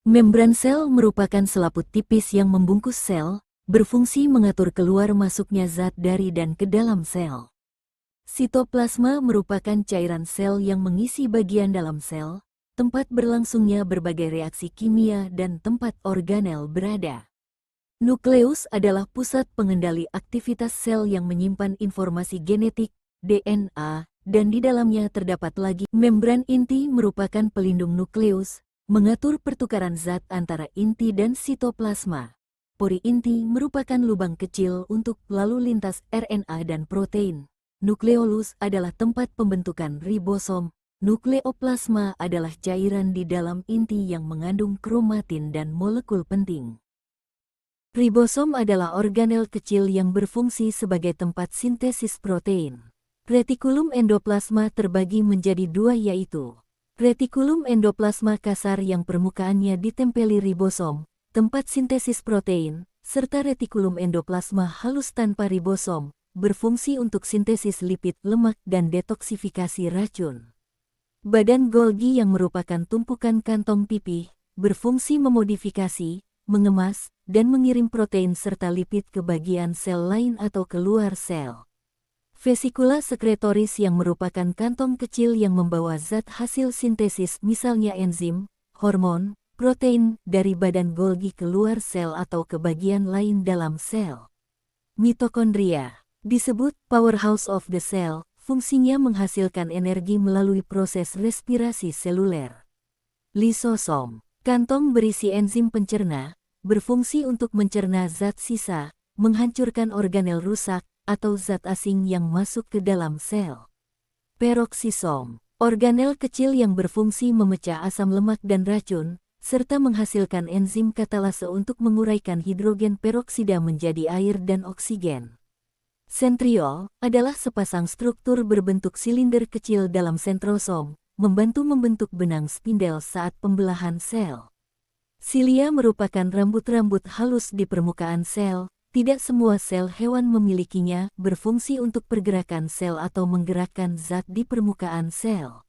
Membran sel merupakan selaput tipis yang membungkus sel, berfungsi mengatur keluar masuknya zat dari dan ke dalam sel. Sitoplasma merupakan cairan sel yang mengisi bagian dalam sel, tempat berlangsungnya berbagai reaksi kimia dan tempat organel berada. Nukleus adalah pusat pengendali aktivitas sel yang menyimpan informasi genetik, DNA, dan di dalamnya terdapat lagi membran inti merupakan pelindung nukleus, mengatur pertukaran zat antara inti dan sitoplasma. Pori inti merupakan lubang kecil untuk lalu lintas RNA dan protein. Nukleolus adalah tempat pembentukan ribosom. Nukleoplasma adalah cairan di dalam inti yang mengandung kromatin dan molekul penting. Ribosom adalah organel kecil yang berfungsi sebagai tempat sintesis protein. Retikulum endoplasma terbagi menjadi dua, yaitu retikulum endoplasma kasar yang permukaannya ditempeli ribosom, tempat sintesis protein, serta retikulum endoplasma halus tanpa ribosom, berfungsi untuk sintesis lipid, lemak, dan detoksifikasi racun. Badan Golgi yang merupakan tumpukan kantong pipih, berfungsi memodifikasi, mengemas, dan mengirim protein serta lipid ke bagian sel lain atau keluar sel. Vesikula sekretoris yang merupakan kantong kecil yang membawa zat hasil sintesis, misalnya enzim, hormon, protein dari badan Golgi keluar sel atau ke bagian lain dalam sel. Mitokondria disebut powerhouse of the cell, fungsinya menghasilkan energi melalui proses respirasi seluler. Lisosom, kantong berisi enzim pencerna, berfungsi untuk mencerna zat sisa, menghancurkan organel rusak, atau zat asing yang masuk ke dalam sel. Peroksisom, organel kecil yang berfungsi memecah asam lemak dan racun, serta menghasilkan enzim katalase untuk menguraikan hidrogen peroksida menjadi air dan oksigen. Sentriol adalah sepasang struktur berbentuk silinder kecil dalam sentrosom, membantu membentuk benang spindel saat pembelahan sel. Silia merupakan rambut-rambut halus di permukaan sel. Tidak semua sel hewan memilikinya, berfungsi untuk pergerakan sel atau menggerakkan zat di permukaan sel.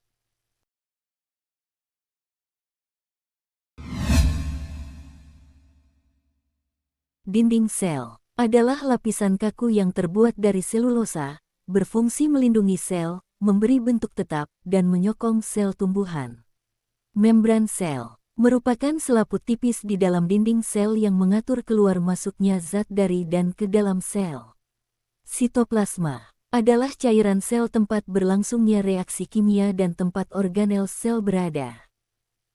Dinding sel adalah lapisan kaku yang terbuat dari selulosa, berfungsi melindungi sel, memberi bentuk tetap, dan menyokong sel tumbuhan. Membran sel merupakan selaput tipis di dalam dinding sel yang mengatur keluar masuknya zat dari dan ke dalam sel. Sitoplasma adalah cairan sel tempat berlangsungnya reaksi kimia dan tempat organel sel berada.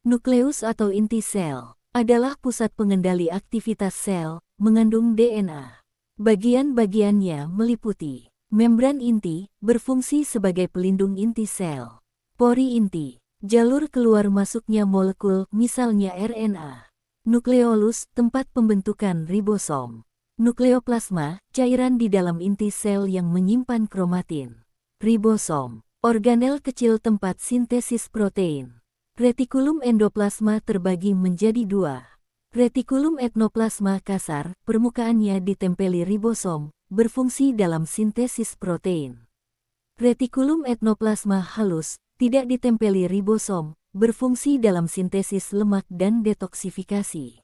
Nukleus atau inti sel adalah pusat pengendali aktivitas sel, mengandung DNA. Bagian-bagiannya meliputi membran inti, berfungsi sebagai pelindung inti sel. Pori inti, jalur keluar masuknya molekul, misalnya RNA. Nukleolus, tempat pembentukan ribosom. Nukleoplasma, cairan di dalam inti sel yang menyimpan kromatin. Ribosom, organel kecil tempat sintesis protein. Retikulum endoplasma terbagi menjadi dua. Retikulum etnoplasma kasar, permukaannya ditempeli ribosom, berfungsi dalam sintesis protein. Retikulum etnoplasma halus, tidak ditempeli ribosom, berfungsi dalam sintesis lemak dan detoksifikasi.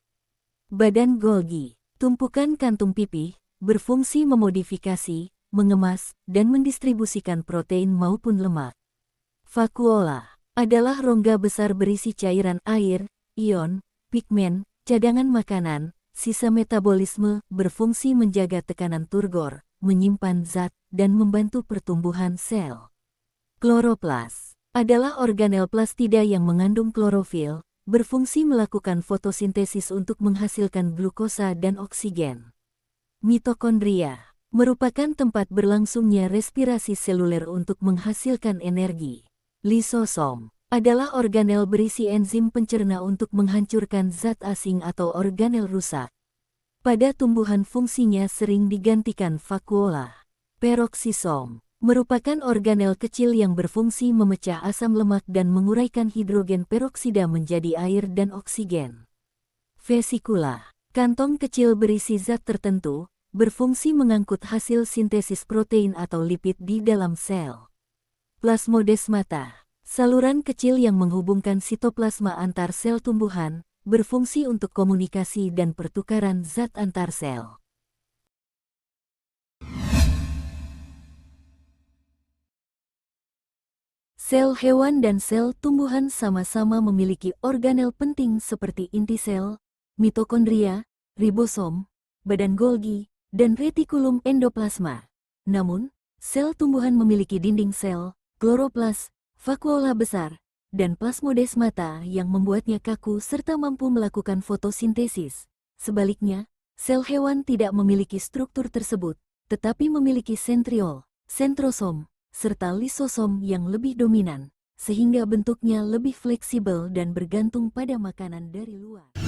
Badan Golgi, tumpukan kantung pipih, berfungsi memodifikasi, mengemas, dan mendistribusikan protein maupun lemak. Vakuola adalah rongga besar berisi cairan air, ion, pigmen, cadangan makanan, sisa metabolisme, berfungsi menjaga tekanan turgor, menyimpan zat, dan membantu pertumbuhan sel. Kloroplas adalah organel plastida yang mengandung klorofil, berfungsi melakukan fotosintesis untuk menghasilkan glukosa dan oksigen. Mitokondria merupakan tempat berlangsungnya respirasi seluler untuk menghasilkan energi. Lisosom adalah organel berisi enzim pencerna untuk menghancurkan zat asing atau organel rusak. Pada tumbuhan fungsinya sering digantikan vakuola. Peroksisom merupakan organel kecil yang berfungsi memecah asam lemak dan menguraikan hidrogen peroksida menjadi air dan oksigen. Vesikula, kantong kecil berisi zat tertentu, berfungsi mengangkut hasil sintesis protein atau lipid di dalam sel. Plasmodesmata, saluran kecil yang menghubungkan sitoplasma antar sel tumbuhan, berfungsi untuk komunikasi dan pertukaran zat antar sel. Sel hewan dan sel tumbuhan sama-sama memiliki organel penting seperti inti sel, mitokondria, ribosom, badan Golgi, dan retikulum endoplasma. Namun, sel tumbuhan memiliki dinding sel, kloroplas, vakuola besar, dan plasmodesmata yang membuatnya kaku serta mampu melakukan fotosintesis. Sebaliknya, sel hewan tidak memiliki struktur tersebut, tetapi memiliki sentriol, sentrosom, serta lisosom yang lebih dominan, sehingga bentuknya lebih fleksibel dan bergantung pada makanan dari luar.